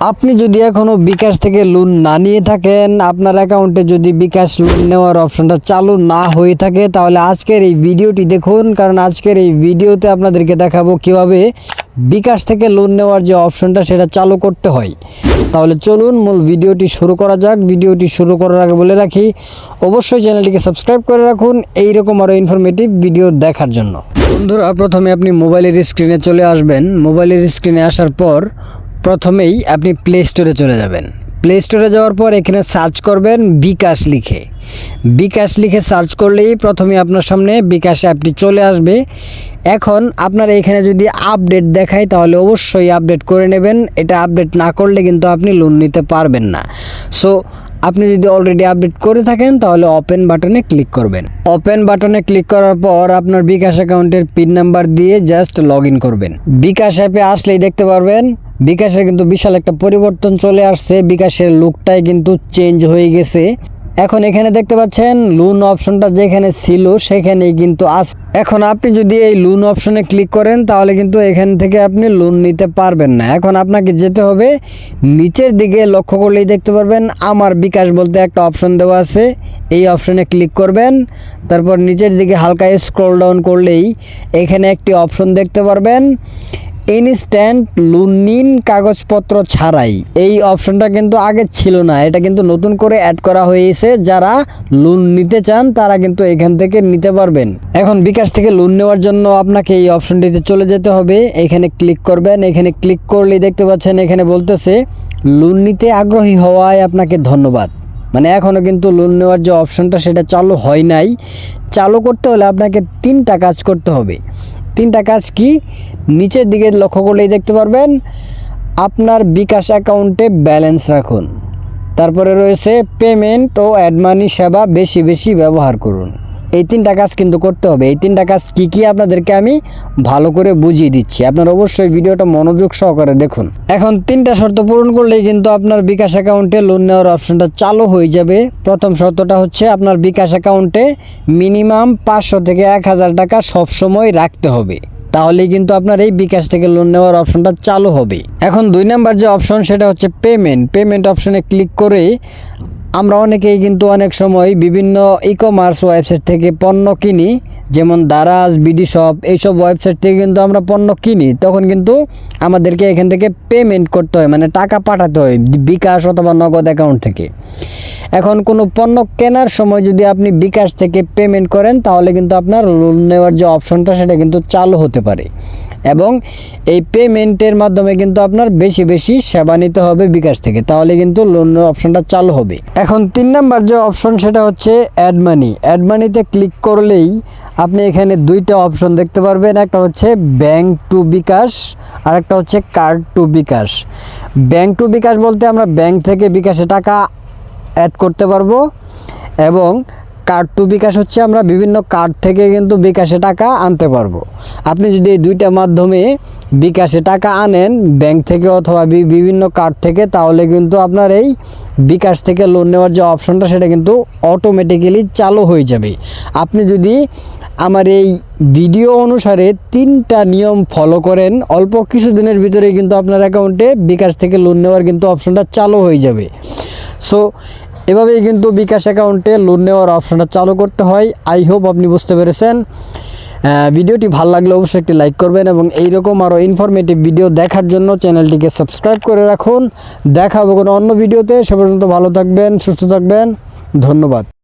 আপনি যদি এখনও বিকাশ থেকে লোন না নিয়ে থাকেন, আপনার অ্যাকাউন্টে যদি বিকাশ লোন নেওয়ার অপশনটা চালু না হয়ে থাকে, তাহলে আজকের এই ভিডিওটি দেখুন। কারণ আজকের এই ভিডিওতে আপনাদেরকে দেখাবো কিভাবে বিকাশ থেকে লোন নেওয়ার যে অপশনটা সেটা চালু করতে হয়। তাহলে চলুন মূল ভিডিওটি শুরু করা যাক। ভিডিওটি শুরু করার আগে বলে রাখি, অবশ্যই চ্যানেলটিকে সাবস্ক্রাইব করে রাখুন এইরকম আরও ইনফরমেটিভ ভিডিও দেখার জন্য। বন্ধুরা, প্রথমে আপনি মোবাইলের স্ক্রিনে চলে আসবেন। মোবাইলের স্ক্রিনে আসার পর প্রথমেই আপনি প্লে স্টোরে চলে যাবেন। প্লে স্টোরে যাওয়ার পর এখানে সার্চ করবেন বিকাশ লিখে। বিকাশ লিখে সার্চ করলেই প্রথমে আপনার সামনে বিকাশ অ্যাপটি চলে আসবে। এখন আপনার এখানে যদি আপডেট দেখায় তাহলে অবশ্যই আপডেট করে নেবেন। এটা আপডেট না করলে কিন্তু আপনি লোন নিতে পারবেন না। সো আপনি যদি অলরেডি আপডেট করে থাকেন তাহলে ওপেন বাটনে ক্লিক করবেন। ওপেন বাটনে ক্লিক করার পর আপনার বিকাশ অ্যাকাউন্টের পিন নাম্বার দিয়ে জাস্ট লগ ইন করবেন। বিকাশ অ্যাপে আসলেই দেখতে পারবেন বিকাশের কিন্তু বিশাল একটা পরিবর্তন চলে আসছে। বিকাশের লুকটাই কিন্তু চেঞ্জ হয়ে গেছে। এখন এখানে দেখতে পাচ্ছেন লোন অপশনটা যেখানে ছিল সেখানেই কিন্তু এখন আপনি যদি এই লোন অপশনে ক্লিক করেন তাহলে কিন্তু এখান থেকে আপনি লোন নিতে পারবেন না। এখন আপনাকে যেতে হবে নিচের দিকে, লক্ষ্য করলেই দেখতে পারবেন আমার বিকাশ বলতে একটা অপশন দেওয়া আছে। এই অপশনে ক্লিক করবেন। তারপর নিচের দিকে হালকা স্ক্রল ডাউন করলেই এখানে একটি অপশন দেখতে পারবেন ইনস্ট্যান্ট লোন নিন কাগজপত্র ছাড়াই। এই অপশনটা কিন্তু আগে ছিল না, এটা কিন্তু নতুন করে অ্যাড করা হয়েছে। যারা লোন নিতে চান তারা কিন্তু এখান থেকে নিতে পারবেন। এখন বিকাশ থেকে লোন নেওয়ার জন্য আপনাকে এই অপশনটিতে চলে যেতে হবে। এখানে ক্লিক করবেন। এখানে ক্লিক করলেই দেখতে পাচ্ছেন এখানে বলতেছে লোন নিতে আগ্রহী হওয়ায় আপনাকে ধন্যবাদ। মানে এখনও কিন্তু লোন নেওয়ার যে অপশনটা সেটা চালু হয় নাই। চালু করতে হলে আপনাকে 3টা কাজ করতে হবে। 3টা কাজ কি? নিচের দিকে লক্ষ্য করলেই দেখতে পারবেন আপনার বিকাশ অ্যাকাউন্টে ব্যালেন্স রাখুন। তারপরে রয়েছে পেমেন্ট ও অ্যাড মানি সেবা বেশি বেশি ব্যবহার করুন। এই 3টা কাজ কিন্তু করতে হবে। এই 3টা কাজ কি কি আপনাদেরকে আমি ভালো করে বুঝিয়ে দিচ্ছি, আপনারা অবশ্যই ভিডিওটা মনোযোগ সহকারে দেখুন। এখন 3টা শর্ত পূরণ করলেই কিন্তু আপনার বিকাশ অ্যাকাউন্টে লোন নেওয়ার অপশনটা চালু হয়ে যাবে। প্রথম শর্তটা হচ্ছে আপনার বিকাশ অ্যাকাউন্টে মিনিমাম 500 থেকে 1000 টাকা সবসময় রাখতে হবে, তাহলেই কিন্তু আপনার এই বিকাশ থেকে লোন নেওয়ার অপশনটা চালু হবে। এখন 2 নাম্বার যে অপশন সেটা হচ্ছে পেমেন্ট অপশনে ক্লিক করে আমরা অনেকেই কিন্তু অনেক সময় বিভিন্ন ই-কমার্স ওয়েবসাইট থেকে পণ্য কিনি, যেমন দারাজ, বিডি শপ, এইসব ওয়েবসাইট থেকে কিন্তু আমরা পণ্য কিনি। তখন কিন্তু আমাদেরকে এখান থেকে পেমেন্ট করতে হয়, মানে টাকা পাঠাতে হয় বিকাশ অথবা নগদ অ্যাকাউন্ট থেকে। এখন কোনো পণ্য কেনার সময় যদি আপনি বিকাশ থেকে পেমেন্ট করেন তাহলে কিন্তু আপনার লোন নেওয়ার যে অপশনটা সেটা কিন্তু চালু হতে পারে। এবং এই পেমেন্টের মাধ্যমে কিন্তু আপনার বেশি বেশি সেবা নিতে হবে বিকাশ থেকে, তাহলে কিন্তু লোনের অপশনটা চালু হবে। এখন 3 নাম্বার যে অপশন সেটা হচ্ছে অ্যাড মানি। অ্যাড মানিতে ক্লিক করলেই আপনি এখানে 2টা অপশন দেখতে পারবেন। একটা হচ্ছে ব্যাংক টু বিকাশ আর একটা হচ্ছে card to bKash. Bank to bKash বলতে আমরা ব্যাংক থেকে বিকাশে টাকা অ্যাড করতে পারবো, এবং কার্ড টু বিকাশ হচ্ছে আমরা বিভিন্ন কার্ড থেকে কিন্তু বিকাশে টাকা আনতে পারবো। আপনি যদি এই 2টা মাধ্যমে বিকাশে টাকা আনেন ব্যাংক থেকে অথবা বিভিন্ন কার্ড থেকে, তাহলে কিন্তু আপনার এই বিকাশ থেকে লোন নেওয়ার যে অপশনটা সেটা কিন্তু অটোমেটিক্যালি চালু হয়ে যাবে। আপনি যদি আমার এই ভিডিও অনুসারে 3টা নিয়ম ফলো করেন, অল্প কিছু দিনের ভিতরেই কিন্তু আপনার অ্যাকাউন্টে বিকাশ থেকে লোন নেওয়ার কিন্তু অপশনটা চালু হয়ে যাবে। সো এভাবেই কিন্তু বিকাশ অ্যাকাউন্টে লোন নেওয়ার অপশনটা চালু করতে হয়। আই হোপ আপনি বুঝতে পেরেছেন। ভিডিওটি ভালো লাগলে অবশ্যই একটি লাইক করবেন, এবং এইরকম আরও ইনফরমেটিভ ভিডিও দেখার জন্য চ্যানেলটিকে সাবস্ক্রাইব করে রাখুন। দেখা হবে কোনো অন্য ভিডিওতে। সে পর্যন্ত ভালো থাকবেন, সুস্থ থাকবেন। ধন্যবাদ।